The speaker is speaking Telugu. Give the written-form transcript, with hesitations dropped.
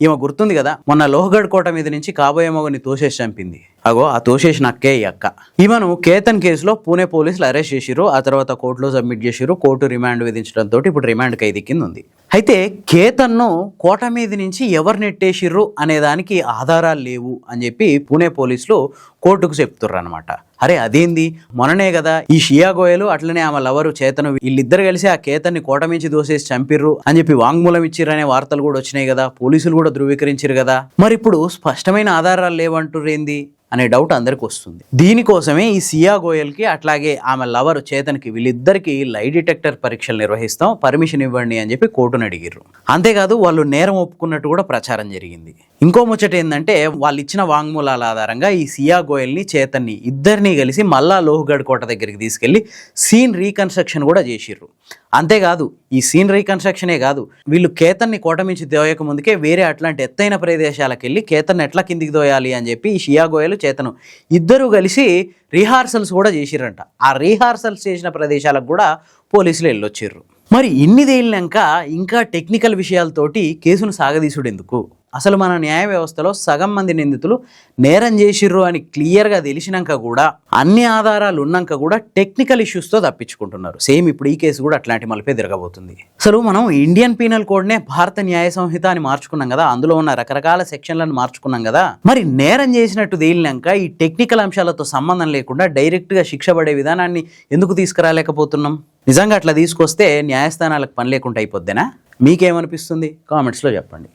ఈమె గుర్తుంది కదా, మొన్న లోహగఢ్ కోట మీద నుంచి కాబోయే మగని తోసేసి చంపింది. అగో ఆ తోసేసిన అక్కే ఈ అక్క. ఈమెను కేతన్ కేసులో పూణే పోలీసులు అరెస్ట్ చేసిరు. ఆ తర్వాత కోర్టులో సబ్మిట్ చేసిరు. కోర్టు రిమాండ్ విధించడంతో ఇప్పుడు రిమాండ్ ఖైదీ కింద ఉంది. అయితే కేతన్ను కోట మీద నుంచి ఎవరు నెట్టేసిర్రు అనే దానికి ఆధారాలు లేవు అని చెప్పి పూణే పోలీసులు కోర్టుకు చెప్తుర్రు అనమాట. అరే అదేంది, మొన్ననే కదా ఈ షియా గోయలు అట్లనే ఆమె లవరు చేతను వీళ్ళిద్దరు కలిసి ఆ కేతన్ని కోట మించి దోసేసి చంపిర్రు అని చెప్పి వాంగ్మూలం ఇచ్చిర్రనే వార్తలు కూడా వచ్చినాయి కదా, పోలీసులు కూడా ధృవీకరించారు కదా. మరి ఇప్పుడు స్పష్టమైన ఆధారాలు లేవంటుర్రేంది అనే డౌట్ అందరికి వస్తుంది. దీనికోసమే ఈ షియా గోయల్కి అట్లాగే ఆమె లవర్ చేతన్కి వీళ్ళిద్దరికి లై డిటెక్టర్ పరీక్షలు నిర్వహిస్తాం, పర్మిషన్ ఇవ్వండి అని చెప్పి కోర్టును అడిగిర్రు. అంతేకాదు వాళ్ళు నేరం ఒప్పుకున్నట్టు కూడా ప్రచారం జరిగింది. ఇంకో ముచ్చట ఏంటంటే వాళ్ళు ఇచ్చిన వాంగ్మూలాల ఆధారంగా ఈ షియా గోయల్ని చేతన్ని ఇద్దరిని కలిసి మళ్ళా లోహగఢ్ కోట దగ్గరికి తీసుకెళ్లి సీన్ రీకన్స్ట్రక్షన్ కూడా చేసిర్రు. అంతేకాదు ఈ సీన్ రీకన్స్ట్రక్షనే కాదు, వీళ్ళు కేతన్ని కోట మించి దోయక ముందుకే వేరే అట్లాంటి ఎత్తైన ప్రదేశాలకు వెళ్ళి కేతన్ని ఎట్లా కిందికి దోయాలి అని చెప్పి ఈ షియా గోయలు చేతను ఇద్దరు కలిసి రిహార్సల్స్ కూడా చేసిర్రంట. ఆ రిహార్సల్స్ చేసిన ప్రదేశాలకు కూడా పోలీసులు వెళ్ళొచ్చిర్రు. మరి ఇన్ని తేలినాక ఇంకా టెక్నికల్ విషయాలతోటి కేసును సాగదీసుడు ఎందుకు? అసలు మన న్యాయ వ్యవస్థలో సగం మంది నిందితులు నేరం చేసిర్రు అని క్లియర్గా తెలిసినాక కూడా, అన్ని ఆధారాలు ఉన్నాక కూడా టెక్నికల్ ఇష్యూస్తో తప్పించుకుంటున్నారు. సేమ్ ఇప్పుడు ఈ కేసు కూడా అట్లాంటి మలుపే తిరగబోతుంది. అసలు మనం ఇండియన్ పీనల్ కోడ్నే భారత న్యాయ సంహిత అని మార్చుకున్నాం కదా, అందులో ఉన్న రకరకాల సెక్షన్లను మార్చుకున్నాం కదా. మరి నేరం చేసినట్టు తేలినాక ఈ టెక్నికల్ అంశాలతో సంబంధం లేకుండా డైరెక్ట్గా శిక్ష పడే విధానాన్ని ఎందుకు తీసుకురాలేకపోతున్నాం? నిజంగా అట్లా తీసుకొస్తే న్యాయస్థానాలకు పని లేకుండా అయిపోద్దేనా? మీకేమనిపిస్తుంది? కామెంట్స్లో చెప్పండి.